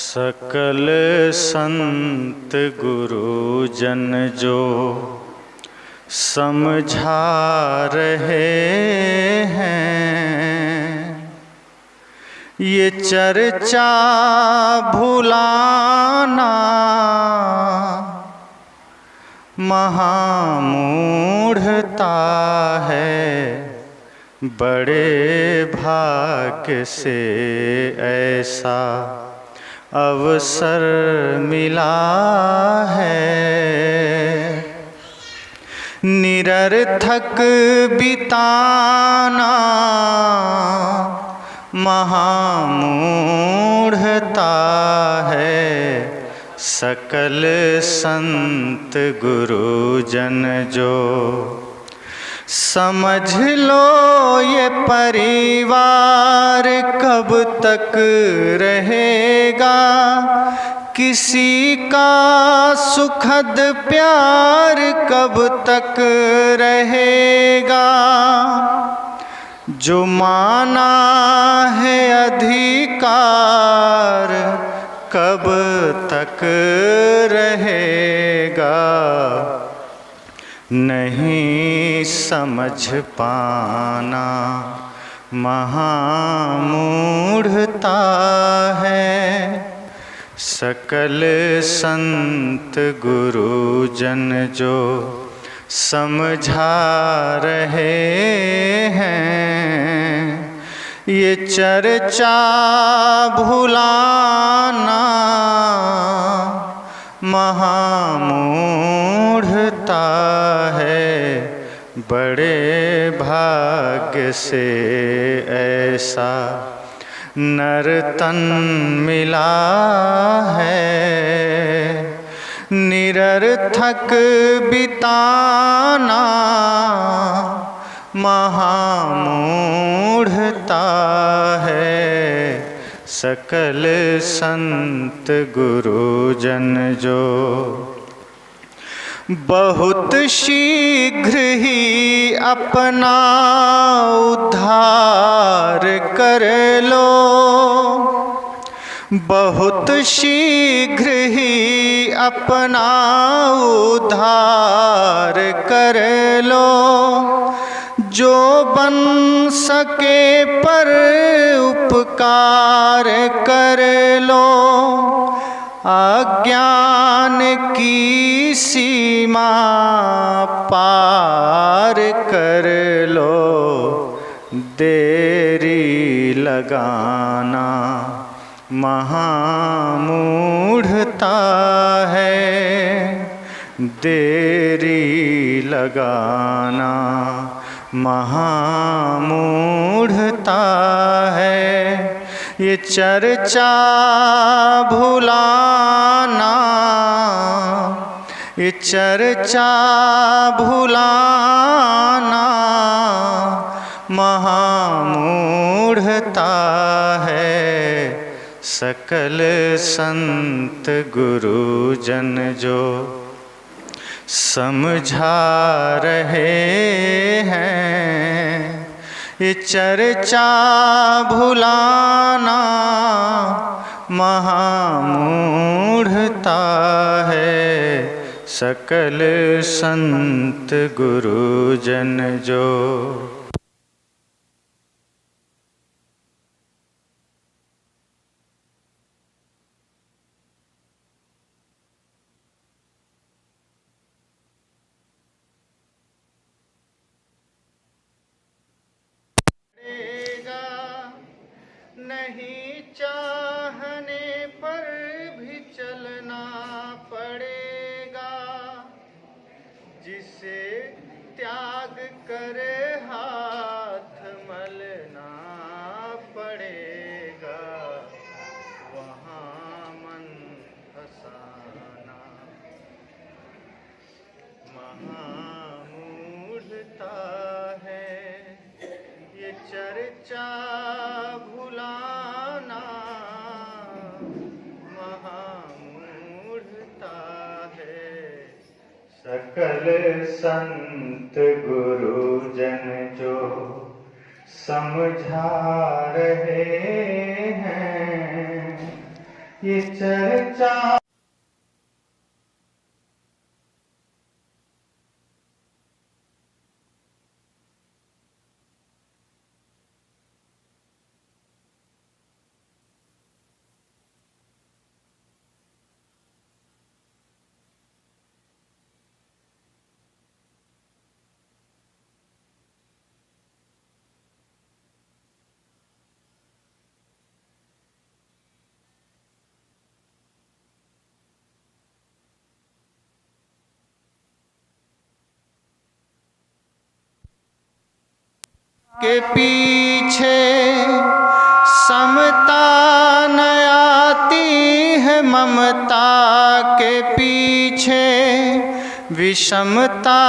सकल संत गुरु जन जो समझा रहे हैं, ये चर्चा भुलाना महामूढ़ता है। बड़े भाग्य से ऐसा अवसर मिला है, निरर्थक बिताना महामूढ़ता है। सकल संत गुरु जन जो समझ लो, ये परिवार कब तक रहेगा, किसी का सुखद प्यार कब तक रहेगा। जो माना है अधिकार कब तक रहेगा, नहीं समझ पाना महामूढ़ता है। सकल संत गुरु जन जो समझा रहे हैं, ये चर्चा भुलाना महामूढ़ता है। बड़े भाग्य से ऐसा नर्तन मिला है, निरर्थक बिताना महामूढ़ता है। सकल संत गुरु जन जो बहुत शीघ्र ही अपना उद्धार कर लो, बहुत शीघ्र ही अपना उद्धार कर लो। जो बन सके पर उपकार कर लो, अज्ञान की सीमा पार कर लो। देरी लगाना महामूढ़ता है, देरी लगाना महामूढ़ता है। ये चर्चा भुलाना, ये चर्चा भुलाना महामूढ़ता है। सकल संत गुरु जन जो समझा रहे हैं, ये चर्चा भुलाना महामूढ़ता है। सकल संत गुरु जन जो नहीं चाहने पर भी चलना पड़ेगा, जिसे त्याग कर हाथ मलना पड़ेगा, वहाँ मन फसाना महामूढ़ता है। ये चर्चा भुलाना महामूढ़ता है। सकल संत गुरु जन जो समझा रहे हैं, ये चर्चा के पीछे समता न आती है, ममता के पीछे विषमता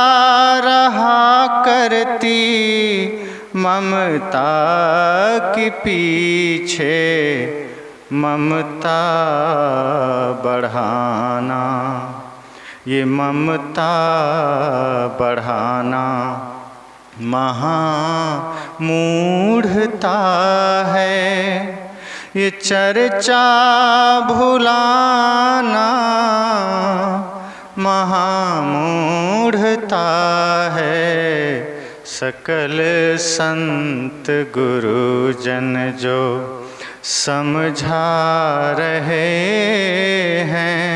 रहा करती, ममता के पीछे ममता बढ़ाना, ये ममता बढ़ाना महामूढ़ता है, ये चर्चा भुलाना महामूढ़ता है। सकल संत गुरुजन जो समझा रहे हैं,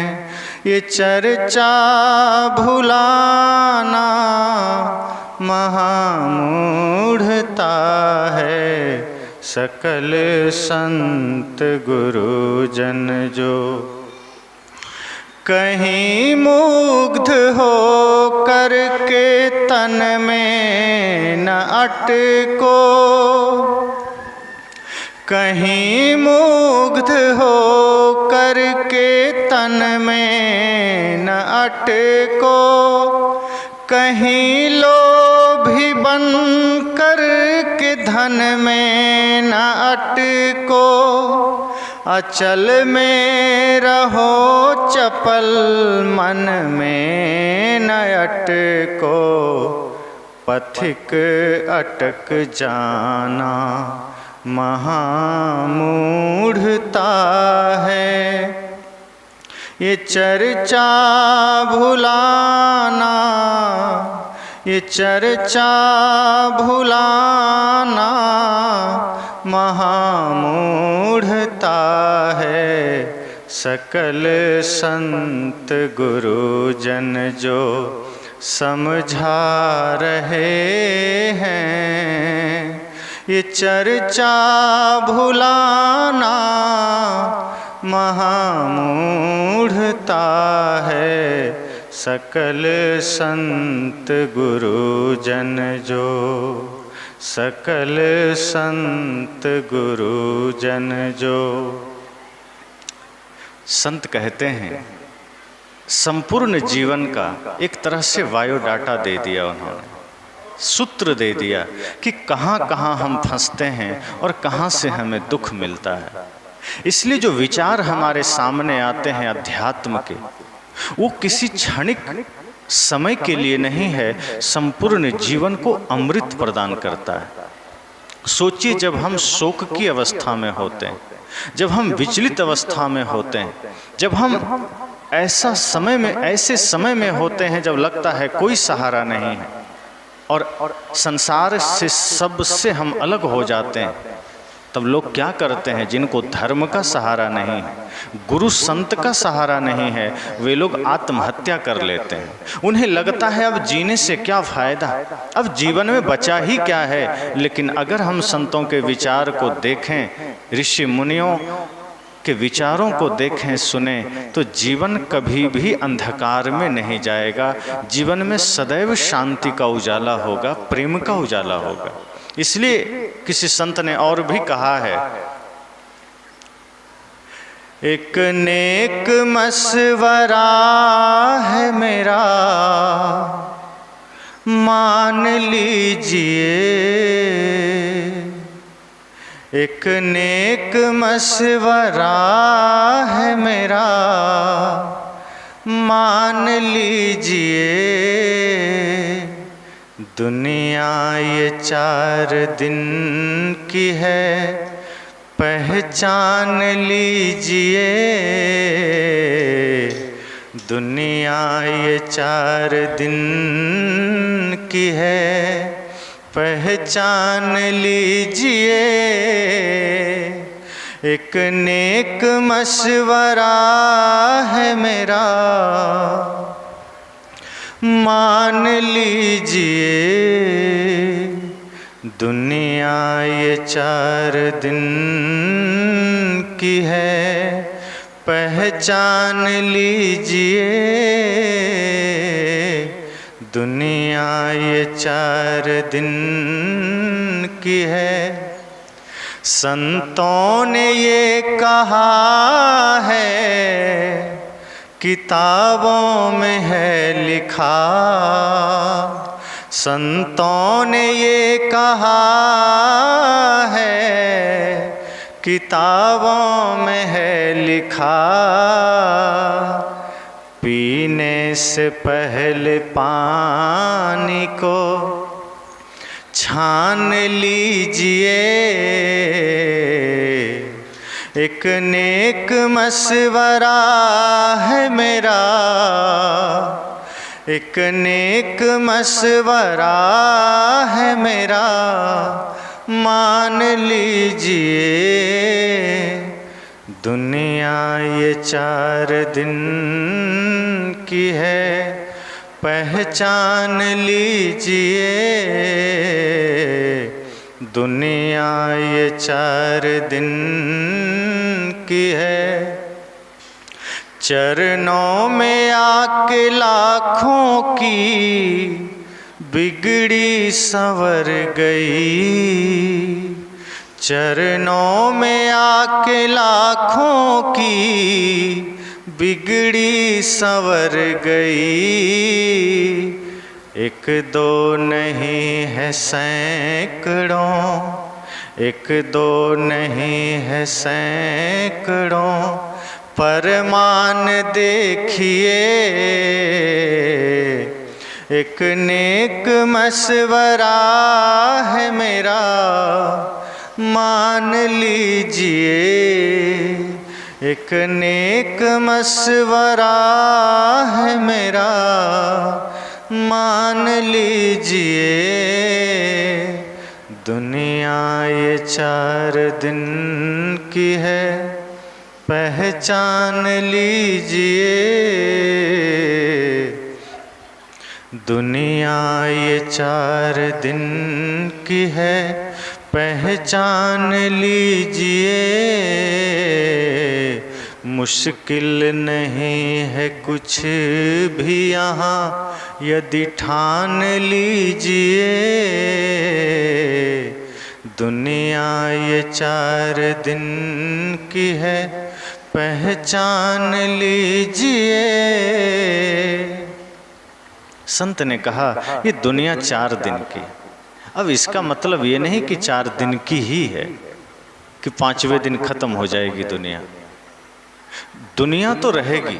ये चर्चा भुलाना महामूढ़ता है। सकल संत गुरुजन जो कहीं मुग्ध हो करके तन में न अटको, कहीं मुग्ध हो करके तन में न अटको, कहीं लोभी बन कर के धन में न अटको, अचल में रहो चपल मन में न अटको, पथिक अटक जाना महामूढ़ता है। ये चर्चा भुलाना, ये चर्चा भुलाना महामूढ़ता है। सकल संत गुरुजन जो समझा रहे हैं, ये चर्चा भुलाना महामूढ़ता है। सकल संत गुरुजन जो, सकल संत गुरुजन जो। संत कहते हैं संपूर्ण जीवन का एक तरह से बायोडाटा दे दिया उन्होंने, सूत्र दे दिया कि कहाँ कहाँ हम फंसते हैं और कहाँ से हमें दुख मिलता है। इसलिए जो विचार हमारे सामने आते हैं अध्यात्म के, वो किसी क्षणिक समय के लिए नहीं है, संपूर्ण जीवन को अमृत प्रदान करता है। सोचिए, जब हम शोक की अवस्था में होते हैं, जब हम विचलित अवस्था में होते हैं, जब हम ऐसा समय में, ऐसे समय में होते हैं जब लगता है कोई सहारा नहीं है और संसार से सबसे हम अलग हो जाते हैं, तब लोग क्या करते हैं? जिनको धर्म का सहारा नहीं है, गुरु संत का सहारा नहीं है, वे लोग आत्महत्या कर लेते हैं। उन्हें लगता है अब जीने से क्या फ़ायदा, अब जीवन में बचा ही क्या है। लेकिन अगर हम संतों के विचार को देखें, ऋषि मुनियों के विचारों को देखें, सुने, तो जीवन कभी भी अंधकार में नहीं जाएगा। जीवन में सदैव शांति का उजाला होगा, प्रेम का उजाला होगा। इसलिए किसी संत ने और भी कहा है, एक नेक मशवरा है मेरा, मान लीजिए। एक नेक मशवरा है मेरा, मान लीजिए। दुनिया ये 4 दिन की है, पहचान लीजिए दुनिया ये 4 दिन की है, पहचान लीजिए। एक नेक मशवरा है मेरा, मान लीजिए दुनिया ये 4 दिन की है, पहचान लीजिए दुनिया ये 4 दिन की है। संतों ने ये कहा है, किताबों में है लिखा, संतों ने ये कहा है, किताबों में है लिखा। पीने से पहले पानी को छान लीजिए। एक नेक मशवरा है मेरा, एक नेक मशवरा है मेरा, मान लीजिए दुनिया ये 4 दिन की है, पहचान लीजिए दुनिया ये 4 दिन की है। चरणों में आके लाखों की बिगड़ी संवर गई, चरणों में आके लाखों की बिगड़ी संवर गई। एक दो नहीं है सैकड़ों, एक दो नहीं है सैकड़ों, परमान देखिए एक नेक मशवरा है मेरा, मान लीजिए एक नेक मशवरा है मेरा, मान लीजिए दुनिया ये 4 दिन की है, पहचान लीजिए दुनिया ये 4 दिन की है, पहचान लीजिए। मुश्किल नहीं है कुछ भी यहाँ यदि ठान लीजिए, दुनिया ये 4 दिन की है, पहचान लीजिए। संत ने कहा ये दुनिया 4 दिन की। अब इसका मतलब ये नहीं कि 4 दिन की ही है कि 5वें दिन खत्म हो जाएगी दुनिया। दुनिया तो रहेगी,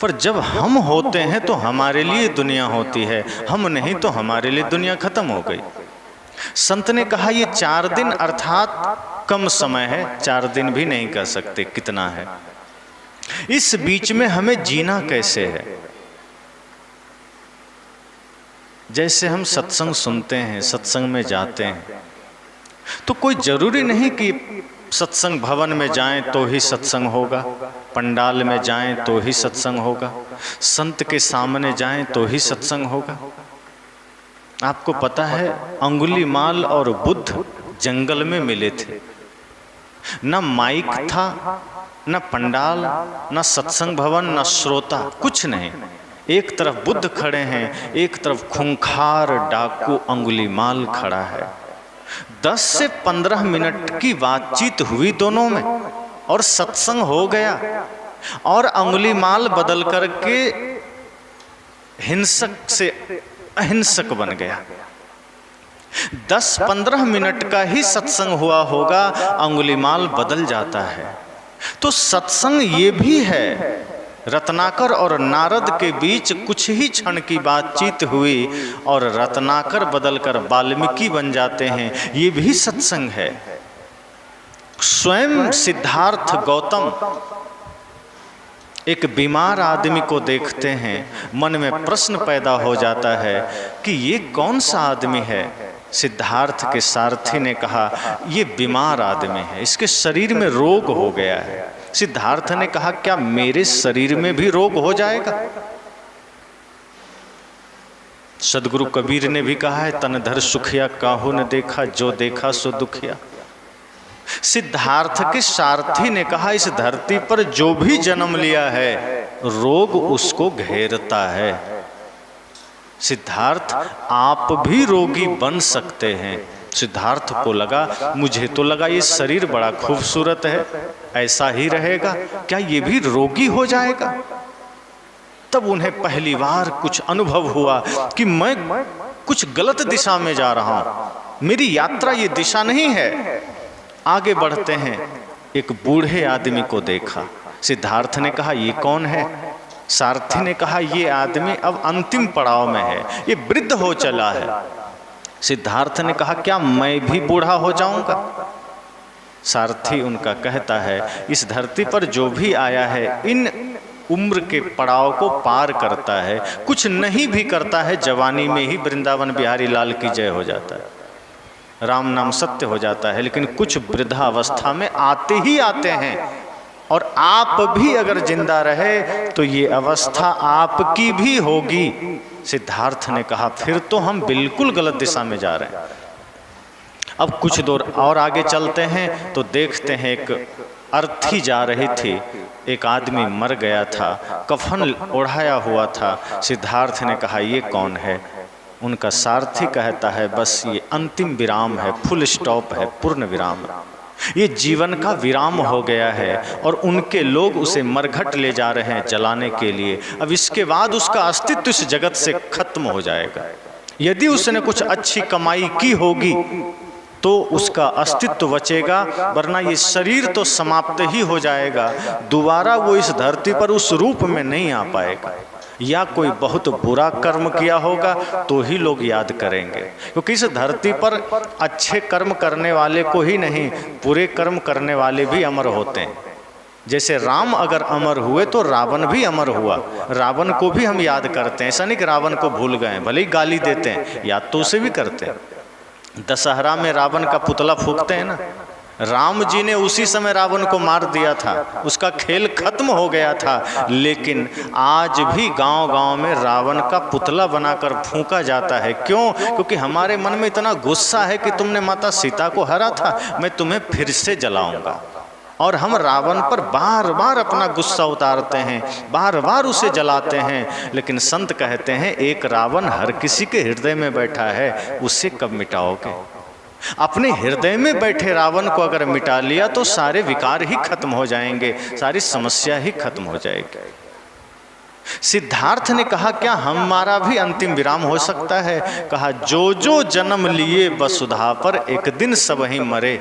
पर जब हम होते हैं तो हमारे लिए दुनिया होती है, हम नहीं तो हमारे लिए दुनिया खत्म हो गई। संत ने कहा ये 4 दिन अर्थात कम समय है, 4 दिन भी नहीं कह सकते कितना है। इस बीच में हमें जीना कैसे है? जैसे हम सत्संग सुनते हैं, सत्संग में जाते हैं, तो कोई जरूरी नहीं कि सत्संग भवन में जाएं तो ही सत्संग होगा, पंडाल में जाएं तो ही सत्संग होगा, संत के सामने जाएं तो ही सत्संग होगा। आपको पता है अंगुलीमाल और बुद्ध जंगल में मिले थे, न माइक था, न पंडाल, न सत्संग भवन, न श्रोता, कुछ नहीं। एक तरफ बुद्ध खड़े हैं, एक तरफ खूंखार डाकू अंगुलीमाल खड़ा है। 10 से 15 मिनट की बातचीत हुई दोनों में और सत्संग हो गया, और अंगुलीमाल बदल करके हिंसक से अहिंसक बन गया। 10-15 मिनट का ही सत्संग हुआ होगा, अंगुलीमाल बदल जाता है। तो सत्संग ये भी है। रत्नाकर और नारद के बीच कुछ ही क्षण की बातचीत हुई और रत्नाकर बदलकर वाल्मीकि बन जाते हैं, ये भी सत्संग है। स्वयं सिद्धार्थ गौतम एक बीमार आदमी को देखते हैं, मन में प्रश्न पैदा हो जाता है कि ये कौन सा आदमी है। सिद्धार्थ के सारथी ने कहा ये बीमार आदमी है, इसके शरीर में रोग हो गया है। सिद्धार्थ ने कहा क्या मेरे शरीर में भी रोग हो जाएगा? सदगुरु कबीर ने भी कहा है तन धर सुखिया काहू न देखा, जो देखा सो दुखिया। सिद्धार्थ के सारथी ने कहा इस धरती पर जो भी जन्म लिया है रोग उसको घेरता है। सिद्धार्थ आप भी रोगी बन सकते हैं। सिद्धार्थ को लगा, मुझे तो लगा ये शरीर बड़ा खूबसूरत है, ऐसा ही रहेगा, क्या ये भी रोगी हो जाएगा? तब उन्हें पहली बार कुछ अनुभव हुआ कि मैं कुछ गलत दिशा में जा रहा हूं, मेरी यात्रा ये दिशा नहीं है। आगे बढ़ते हैं, एक बूढ़े आदमी को देखा। सिद्धार्थ ने कहा ये कौन है? सारथी ने कहा ये आदमी अब अंतिम पड़ाव में है, ये वृद्ध हो चला है। सिद्धार्थ ने कहा क्या मैं भी बूढ़ा हो जाऊंगा? सारथी उनका कहता है इस धरती पर जो भी आया है इन उम्र के पड़ाव को पार करता है, कुछ नहीं भी करता है, जवानी में ही वृंदावन बिहारी लाल की जय हो जाता है, राम नाम सत्य हो जाता है। लेकिन कुछ वृद्धावस्था में आते ही आते हैं, और आप भी अगर जिंदा रहे तो ये अवस्था आपकी भी होगी। सिद्धार्थ ने कहा फिर तो हम बिल्कुल गलत दिशा में जा रहे हैं। अब कुछ दूर और आगे चलते हैं तो देखते हैं एक अर्थी जा रही थी, एक आदमी मर गया था, कफन ओढ़ाया हुआ था। सिद्धार्थ ने कहा ये कौन है? उनका सारथी कहता है बस ये अंतिम विराम है, फुल स्टॉप है, पूर्ण विराम, ये जीवन का विराम हो गया है। और उनके लोग उसे मरघट ले जा रहे हैं जलाने के लिए। अब इसके बाद उसका अस्तित्व इस जगत से खत्म हो जाएगा। यदि उसने कुछ अच्छी कमाई की होगी तो उसका अस्तित्व बचेगा, वरना ये शरीर तो समाप्त ही हो जाएगा। दोबारा वो इस धरती पर उस रूप में नहीं आ पाएगा, या कोई बहुत बुरा कर्म किया होगा तो ही लोग याद करेंगे। क्योंकि इस धरती पर अच्छे कर्म करने वाले को ही नहीं, बुरे कर्म करने वाले भी अमर होते हैं। जैसे राम अगर अमर हुए तो रावण भी अमर हुआ। रावण को भी हम याद करते हैं, ऐसा नहीं कि रावण को भूल गए, भले ही गाली देते हैं, याद तो उसे भी करते हैं। दशहरा में रावण का पुतला फूंकते हैं ना, राम जी ने उसी समय रावण को मार दिया था, उसका खेल खत्म हो गया था। लेकिन आज भी गांव-गांव में रावण का पुतला बनाकर फूंका जाता है। क्यों? क्योंकि हमारे मन में इतना गुस्सा है कि तुमने माता सीता को हरा था, मैं तुम्हें फिर से जलाऊंगा। और हम रावण पर बार बार अपना गुस्सा उतारते हैं, बार बार उसे जलाते हैं। लेकिन संत कहते हैं एक रावण हर किसी के हृदय में बैठा है, उसे कब मिटाओगे? अपने हृदय में बैठे रावण को अगर मिटा लिया तो सारे विकार ही खत्म हो जाएंगे, सारी समस्या ही खत्म हो जाएगी। सिद्धार्थ ने कहा क्या हमारा भी अंतिम विराम हो सकता है? कहा जो जो जन्म लिए वसुधा पर एक दिन सब ही मरे।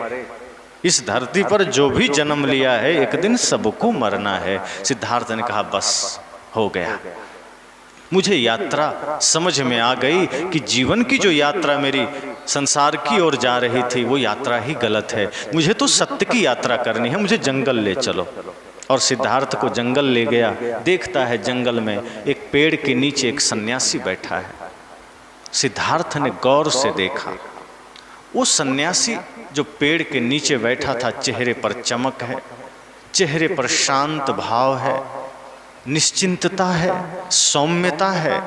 इस धरती पर जो भी जन्म लिया है एक दिन सबको मरना है। सिद्धार्थ ने कहा बस हो गया, मुझे यात्रा समझ में आ गई कि जीवन की जो यात्रा मेरी संसार की ओर जा रही थी वो यात्रा ही गलत है, मुझे तो सत्य की यात्रा करनी है, मुझे जंगल ले चलो। और सिद्धार्थ को जंगल ले गया। देखता है जंगल में एक पेड़ के नीचे एक सन्यासी बैठा है। सिद्धार्थ ने गौर से देखा, वो सन्यासी जो पेड़ के नीचे बैठा था, चेहरे पर चमक है, चेहरे पर शांत भाव है, निश्चिंतता है, सौम्यता है।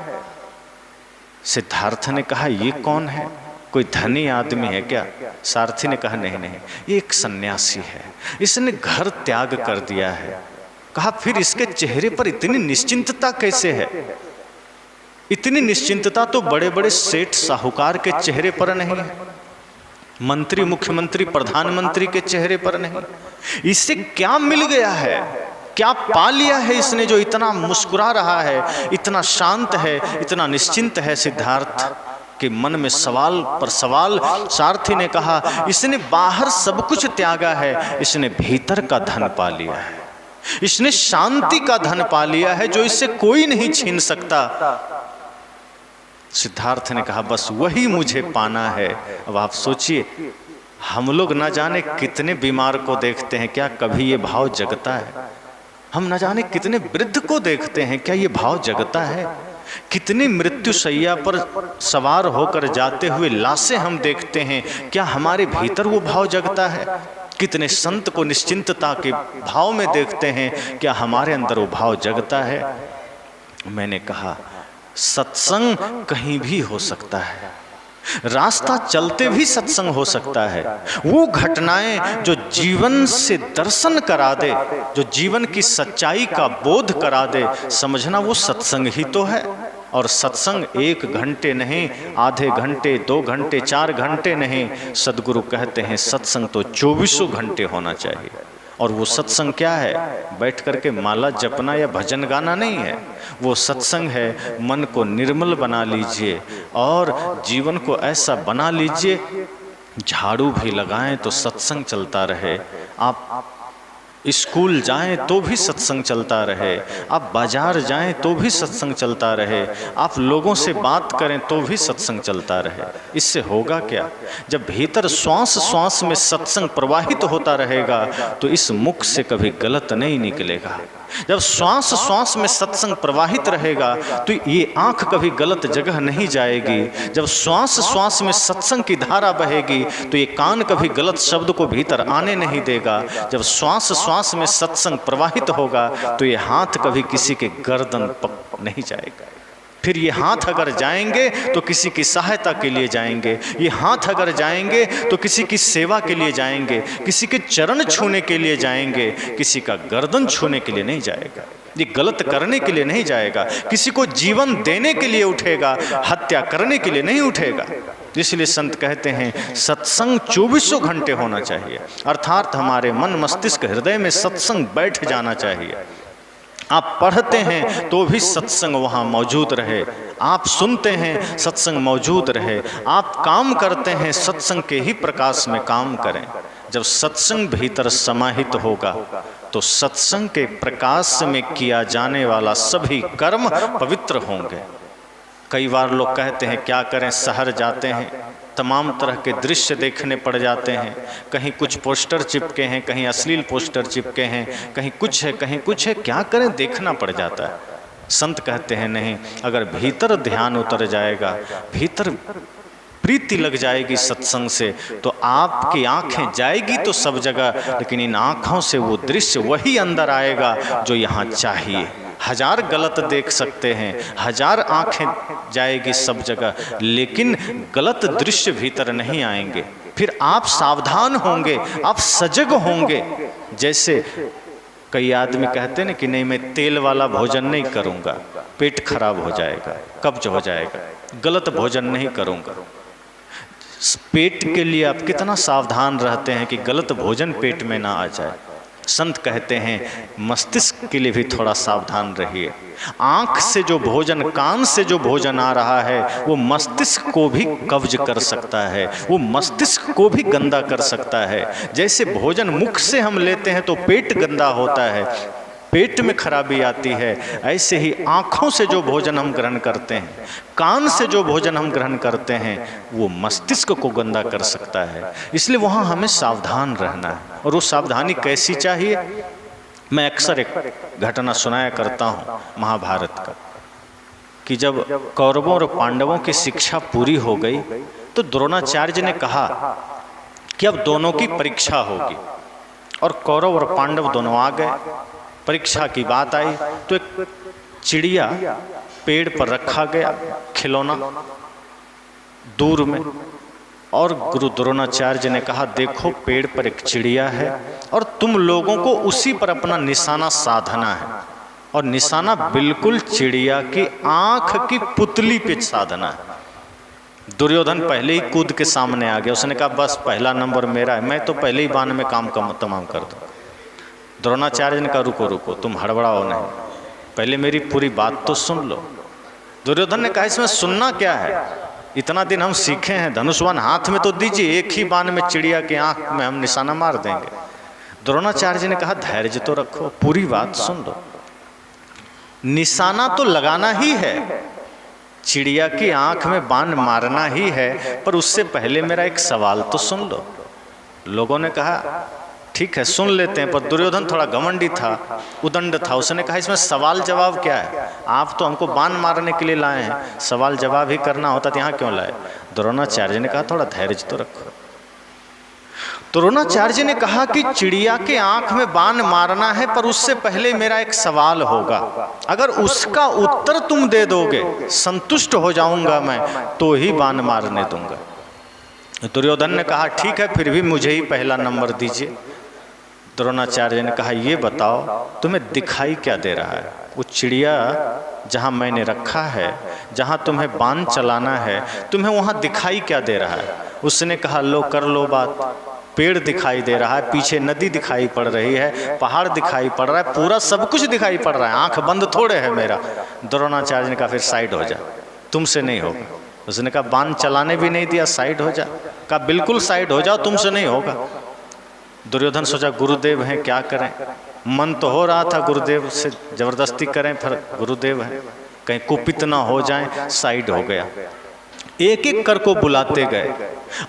सिद्धार्थ ने कहा ये कौन है? कोई धनी आदमी है क्या? सारथी ने कहा नहीं नहीं, ये एक सन्यासी है, इसने घर त्याग कर दिया है। कहा फिर इसके चेहरे पर इतनी निश्चिंतता कैसे है? इतनी निश्चिंतता तो बड़े बड़े सेठ साहूकार के चेहरे पर नहीं है, मंत्री मुख्यमंत्री प्रधानमंत्री के चेहरे पर नहीं। इससे क्या मिल गया है, क्या पा लिया है इसने जो इतना मुस्कुरा रहा है, इतना शांत है, इतना निश्चिंत है? सिद्धार्थ के मन में सवाल पर सवाल। सारथी ने कहा इसने बाहर सब कुछ त्यागा है, इसने भीतर का धन पा लिया है, इसने शांति का धन पा लिया है जो इससे कोई नहीं छीन सकता। सिद्धार्थ ने कहा बस वही मुझे पाना है। अब आप सोचिए, हम लोग न जाने कितने बीमार को देखते हैं, क्या कभी ये भाव जगता है? हम न जाने कितने वृद्ध को देखते हैं, क्या ये भाव जगता है? कितनी मृत्यु शैया पर सवार होकर जाते हुए लाशें हम देखते हैं, क्या हमारे भीतर वो भाव जगता है? कितने संत को निश्चिंतता के भाव में देखते हैं, क्या हमारे अंदर वो भाव जगता है? मैंने कहा सत्संग कहीं भी हो सकता है, रास्ता चलते भी सत्संग हो सकता है। वो घटनाएं जो जीवन से दर्शन करा दे, जो जीवन की सच्चाई का बोध करा दे, समझना वो सत्संग ही तो है। और सत्संग 1 घंटे नहीं, आधे घंटे, 2 घंटे, 4 घंटे नहीं, सदगुरु कहते हैं सत्संग तो 24 घंटे होना चाहिए। और वो सत्संग क्या है? बैठ करके माला जपना या भजन गाना नहीं है। वो सत्संग है मन को निर्मल बना लीजिए और जीवन को ऐसा बना लीजिए, झाड़ू भी लगाएं तो सत्संग चलता रहे, आप स्कूल जाएं तो भी सत्संग चलता रहे, आप बाजार जाएं तो भी सत्संग चलता रहे, आप लोगों से बात करें तो भी सत्संग चलता रहे। इससे होगा क्या? जब भीतर श्वास श्वास में सत्संग प्रवाहित होता रहेगा तो इस मुख से कभी गलत नहीं निकलेगा। जब श्वास श्वास में सत्संग प्रवाहित रहेगा तो ये आंख कभी गलत जगह नहीं जाएगी। जब श्वास श्वास में सत्संग की धारा बहेगी तो ये कान कभी गलत शब्द को भीतर आने नहीं देगा। जब श्वास श्वास में सत्संग प्रवाहित होगा तो ये हाथ कभी किसी के गर्दन पर नहीं जाएगा। फिर ये हाथ अगर जाएंगे तो किसी की सहायता के लिए जाएंगे, ये हाथ अगर जाएंगे तो किसी की सेवा के लिए जाएंगे, किसी के चरण छूने के लिए जाएंगे, किसी का गर्दन छूने के लिए नहीं जाएगा, ये गलत करने के लिए नहीं जाएगा, किसी को जीवन देने के लिए उठेगा, हत्या करने के लिए नहीं उठेगा। इसलिए संत कहते हैं सत्संग 24 घंटे होना चाहिए, अर्थात हमारे मन मस्तिष्क हृदय में सत्संग बैठ जाना चाहिए। आप पढ़ते हैं तो भी सत्संग वहाँ मौजूद रहे, आप सुनते हैं सत्संग मौजूद रहे, आप काम करते हैं सत्संग के ही प्रकाश में काम करें। जब सत्संग भीतर समाहित होगा तो सत्संग के प्रकाश में किया जाने वाला सभी कर्म पवित्र होंगे। कई बार लोग कहते हैं क्या करें, शहर जाते हैं तमाम तरह के दृश्य देखने पड़ जाते हैं, कहीं कुछ पोस्टर चिपके हैं, कहीं अश्लील पोस्टर चिपके हैं, कहीं कुछ है कहीं कुछ है, क्या करें, देखना पड़ जाता है। संत कहते हैं नहीं, अगर भीतर ध्यान उतर जाएगा, भीतर प्रीति लग जाएगी सत्संग से तो आपकी आंखें जाएगी तो सब जगह, लेकिन इन आँखों से वो दृश्य वही अंदर आएगा जो यहाँ चाहिए। 1000 गलत देख सकते हैं, 1000 आंखें जाएगी सब जगह, लेकिन गलत दृश्य भीतर नहीं आएंगे। फिर आप सावधान होंगे, आप सजग होंगे। जैसे कई आदमी कहते हैं ना कि नहीं मैं तेल वाला भोजन नहीं करूँगा, पेट खराब हो जाएगा, कब्ज हो जाएगा, गलत भोजन नहीं करूँगा। पेट के लिए आप कितना सावधान रहते हैं कि गलत भोजन पेट में ना आ जाए। संत कहते हैं मस्तिष्क के लिए भी थोड़ा सावधान रहिए। आँख से जो भोजन, कान से जो भोजन आ रहा है वो मस्तिष्क को भी कब्ज कर सकता है, वो मस्तिष्क को भी गंदा कर सकता है। जैसे भोजन मुख से हम लेते हैं तो पेट गंदा होता है, पेट में खराबी आती है, ऐसे ही आँखों से जो भोजन हम ग्रहण करते हैं, कान से जो भोजन हम ग्रहण करते हैं वो मस्तिष्क को गंदा कर सकता है। इसलिए वहाँ हमें सावधान रहना है। और वो सावधानी कैसी चाहिए? मैं अक्सर एक घटना सुनाया करता हूँ महाभारत का, कि जब कौरवों और पांडवों की शिक्षा पूरी हो गई तो द्रोणाचार्य ने कहा कि अब दोनों की परीक्षा होगी। और कौरव और पांडव दोनों आ गए। परीक्षा की बात आई तो एक चिड़िया पेड़ पर रखा गया, खिलौना दूर में, और गुरु द्रोणाचार्य ने कहा देखो पेड़ पर एक चिड़िया है और तुम लोगों को उसी पर अपना निशाना साधना है। और निशाना बिल्कुल चिड़िया की आंख की पुतली पे साधना है। दुर्योधन पहले ही कूद के सामने आ गया, उसने कहा बस पहला नंबर मेरा है, मैं तो पहले ही बाण में काम तमाम कर दूँ। द्रोणाचार्य ने कहा रुको रुको, तुम हड़बड़ाओ नहीं, पहले मेरी पूरी बात तो सुन लो। दुर्योधन ने कहा इसमें सुनना क्या है, इतना दिन हम सीखे हैं, धनुष्वान हाथ में तो दीजिए, एक ही बाण में चिड़िया की आंख में हम निशाना मार देंगे। द्रोणाचार्य ने कहा धैर्य तो रखो, पूरी बात सुन लो। निशाना तो लगाना ही है, चिड़िया की आंख में बाण मारना ही है, पर उससे पहले मेरा एक सवाल तो सुन लो। लोगों ने कहा ठीक है सुन लेते हैं, पर दुर्योधन थोड़ा घमंडी था, उदंड था। उसने कहा इसमें सवाल जवाब क्या है, आप तो हमको बाण मारने के लिए लाए हैं, सवाल जवाब ही करना होता तो यहाँ क्यों लाए। द्रोणाचार्य ने कहा थोड़ा धैर्य तो रखो। द्रोणाचार्य ने कहा कि चिड़िया के आंख में बाण मारना है, पर उससे पहले मेरा एक सवाल होगा, अगर उसका उत्तर तुम दे दोगे संतुष्ट हो जाऊंगा मैं, तो ही बाण मारने दूंगा। दुर्योधन ने कहा ठीक है, फिर भी मुझे ही पहला नंबर दीजिए। द्रोणाचार्य ने कहा ये बताओ तुम्हें दिखाई क्या दे रहा है, वो चिड़िया जहाँ मैंने रखा है, जहाँ तुम्हें बाण चलाना है, तुम्हें वहाँ दिखाई क्या दे रहा है। उसने कहा लो कर लो बात, पेड़ दिखाई दे रहा है, पीछे नदी दिखाई पड़ रही है, पहाड़ दिखाई पड़ रहा है, पूरा सब कुछ दिखाई पड़ रहा है, आंख बंद थोड़े है मेरा। द्रोणाचार्य ने कहा फिर साइड हो जा, तुमसे नहीं होगा। उसने कहा बाण चलाने भी नहीं दिया, साइड हो जा। कहा बिल्कुल साइड हो जाओ, तुमसे नहीं होगा। दुर्योधन सोचा गुरुदेव हैं क्या करें, मन तो हो रहा था गुरुदेव से जबरदस्ती करें, फिर गुरुदेव हैं कहीं कुपित ना हो जाएं, साइड हो गया। एक एक कर को बुलाते गए,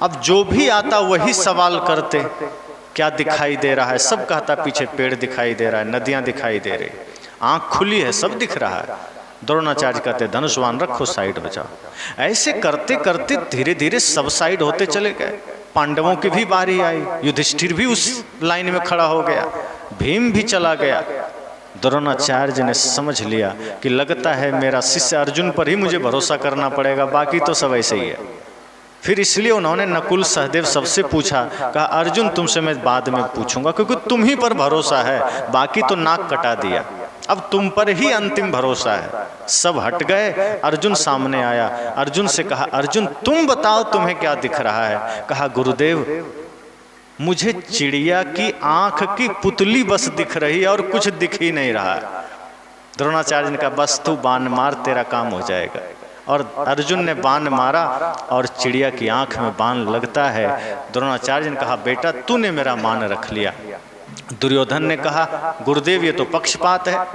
अब जो भी आता वही सवाल करते, क्या दिखाई दे रहा है, सब कहता पीछे पेड़ दिखाई दे रहा है, नदियां दिखाई दे रही, आंख खुली है, सब दिख रहा है। द्रोणाचार्य कहते धनुष्वान रखो, साइड हो जाओ। ऐसे करते करते धीरे धीरे सब साइड होते चले गए। पांडवों की भी बारी आई, युधिष्ठिर भी उस लाइन में खड़ा हो गया, भीम भी चला गया। द्रोणाचार्य ने समझ लिया कि लगता है मेरा शिष्य अर्जुन पर ही मुझे भरोसा करना पड़ेगा, बाकी तो सब ऐसे ही है। फिर इसलिए उन्होंने नकुल सहदेव सबसे पूछा, कहा अर्जुन तुमसे मैं बाद में पूछूंगा, क्योंकि तुम ही पर भरोसा है, बाकी तो नाक कटा दिया, अब तुम पर ही अंतिम भरोसा है। सब हट गए, अर्जुन सामने आया। अर्जुन से कहा अर्जुन तुम बताओ तुम्हें क्या दिख रहा है। कहा गुरुदेव मुझे चिड़िया की आंख की पुतली बस दिख रही है और कुछ दिख ही नहीं रहा है। द्रोणाचार्य ने कहा बस तू बाण मार, तेरा काम हो जाएगा। और अर्जुन ने बाण मारा और चिड़िया की आंख में बाण लगता है। द्रोणाचार्य ने कहा बेटा तूने मेरा मान रख लिया। दुर्योधन ने कहा गुरुदेव ये तो पक्षपात है,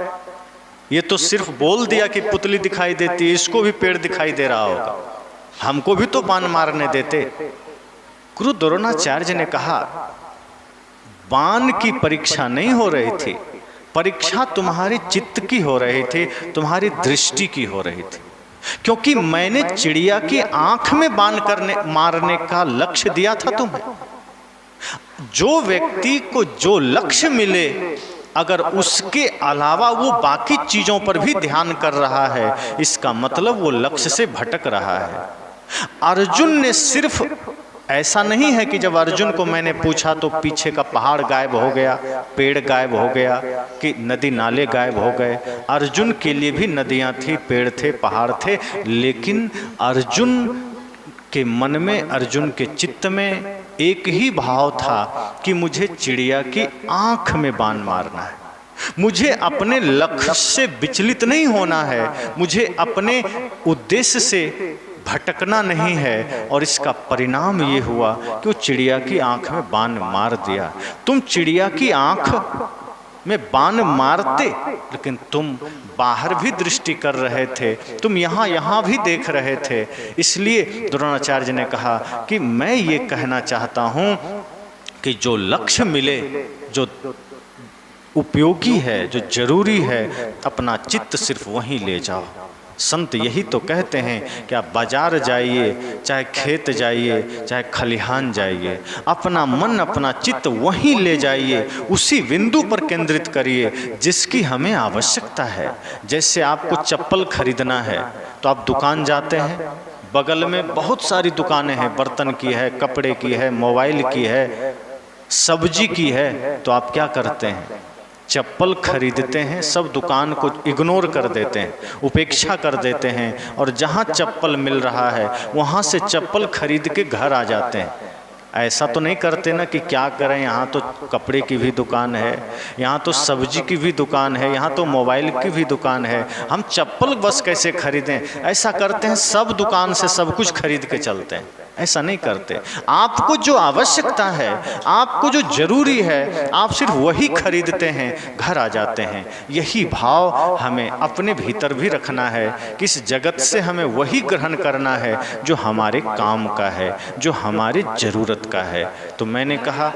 ये तो सिर्फ बोल दिया कि पुतली दिखाई देती है, इसको भी पेड़ दिखाई दे रहा होगा, हमको भी तो बाण मारने देते। गुरु द्रोणाचार्य ने कहा बाण की परीक्षा नहीं हो रही थी, परीक्षा तुम्हारे चित्त की हो रही थी, तुम्हारी दृष्टि की हो रही थी। क्योंकि मैंने चिड़िया की आंख में बाण मारने का लक्ष्य दिया था तुम्हें। जो व्यक्ति को जो लक्ष्य मिले, अगर उसके अलावा वो बाकी चीजों पर भी ध्यान कर रहा है, इसका मतलब वो लक्ष्य से भटक रहा है। अर्जुन ने सिर्फ ऐसा नहीं है कि जब अर्जुन को मैंने पूछा तो पीछे का पहाड़ गायब हो गया, पेड़ गायब हो गया, कि नदी नाले गायब हो गए। अर्जुन के लिए भी नदियां थी, पेड़ थे, पहाड़ थे, लेकिन अर्जुन के मन में, अर्जुन के चित्त में एक ही भाव था कि मुझे चिड़िया की आंख में बाण मारना है, मुझे अपने लक्ष्य से विचलित नहीं होना है, मुझे अपने उद्देश्य से भटकना नहीं है। और इसका परिणाम ये हुआ कि वो चिड़िया की आंख में बाण मार दिया। तुम चिड़िया की आंख में बाण मारते, लेकिन तुम बाहर भी दृष्टि कर रहे थे, तुम यहाँ भी देख रहे थे। इसलिए द्रोणाचार्य ने कहा कि मैं ये कहना चाहता हूँ कि जो लक्ष्य मिले, जो उपयोगी है, जो जरूरी है, अपना चित्त सिर्फ वहीं ले जाओ। संत यही तो कहते हैं कि आप बाजार जाइए, चाहे खेत जाइए, चाहे खलिहान जाइए, अपना मन, अपना चित्त वहीं ले जाइए, उसी बिंदु पर केंद्रित करिए जिसकी हमें आवश्यकता है। जैसे आपको चप्पल खरीदना है तो आप दुकान जाते हैं, बगल में बहुत सारी दुकानें हैं, बर्तन की है, कपड़े की है, मोबाइल की है, सब्जी की है, तो आप क्या करते हैं? चप्पल खरीदते हैं, सब दुकान को इग्नोर कर देते हैं, उपेक्षा कर देते हैं, और जहाँ चप्पल मिल रहा है वहाँ से चप्पल खरीद के घर आ जाते हैं। ऐसा तो नहीं करते ना कि क्या करें, यहाँ तो कपड़े की भी दुकान है, यहाँ तो सब्जी की भी दुकान है, यहाँ तो मोबाइल की भी दुकान है, हम चप्पल बस कैसे खरीदें? ऐसा करते हैं, सब दुकान से सब कुछ खरीद के चलते हैं। ऐसा नहीं करते। आपको जो आवश्यकता है, आपको जो जरूरी है, आप सिर्फ वही खरीदते हैं, घर आ जाते हैं। यही भाव हमें अपने भीतर भी रखना है कि इस जगत से हमें वही ग्रहण करना है जो हमारे काम का है, जो हमारी जरूरत का है। तो मैंने कहा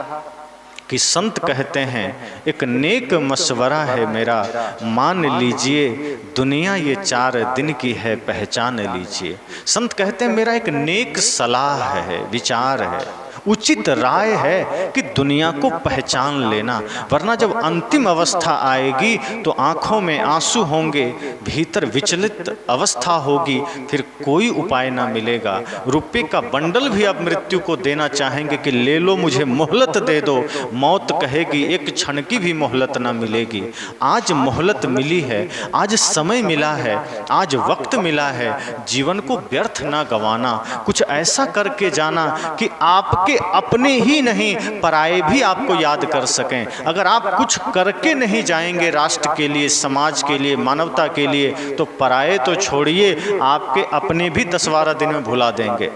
कि संत कहते हैं एक नेक मशवरा है मेरा, मान लीजिए दुनिया ये 4 दिन की है, पहचान लीजिए। संत कहते हैं मेरा एक नेक सलाह है, विचार है, उचित राय है कि दुनिया को पहचान लेना, वरना जब अंतिम अवस्था आएगी तो आंखों में आंसू होंगे, भीतर विचलित अवस्था होगी, फिर कोई उपाय ना मिलेगा। रुपये का बंडल भी आप मृत्यु को देना चाहेंगे कि ले लो, मुझे मोहलत दे दो, मौत कहेगी एक क्षण की भी मोहलत ना मिलेगी। आज मोहलत मिली है, आज समय मिला है, आज वक्त मिला है, जीवन को व्यर्थ ना गंवाना, कुछ ऐसा करके जाना कि आपके अपने ही नहीं पराये भी आपको याद कर सकें। अगर आप कुछ करके नहीं जाएंगे राष्ट्र के लिए, समाज के लिए, मानवता के लिए, तो पराये तो छोड़िए, आपके अपने भी 10-12 दिन में भुला देंगे।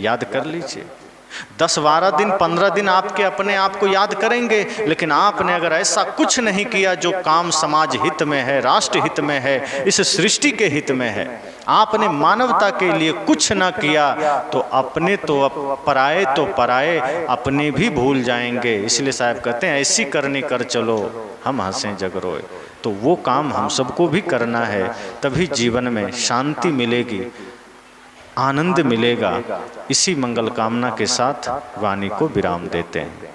याद कर लीजिए, 10-12 दिन, 15 दिन आपके अपने आप को याद करेंगे, लेकिन आपने अगर ऐसा कुछ नहीं किया जो काम समाज हित में है, राष्ट्र हित में है, इस सृष्टि के हित में है, आपने मानवता के लिए कुछ ना किया, तो अपने तो पराये तो पराये, अपने भी भूल जाएंगे। इसलिए साहब कहते हैं ऐसी करनी कर चलो, हम हंसें जग रोए। तो वो काम हम सबको भी करना है, तभी जीवन में शांति मिलेगी, आनंद मिलेगा। इसी मंगल कामना के साथ वाणी को विराम देते हैं।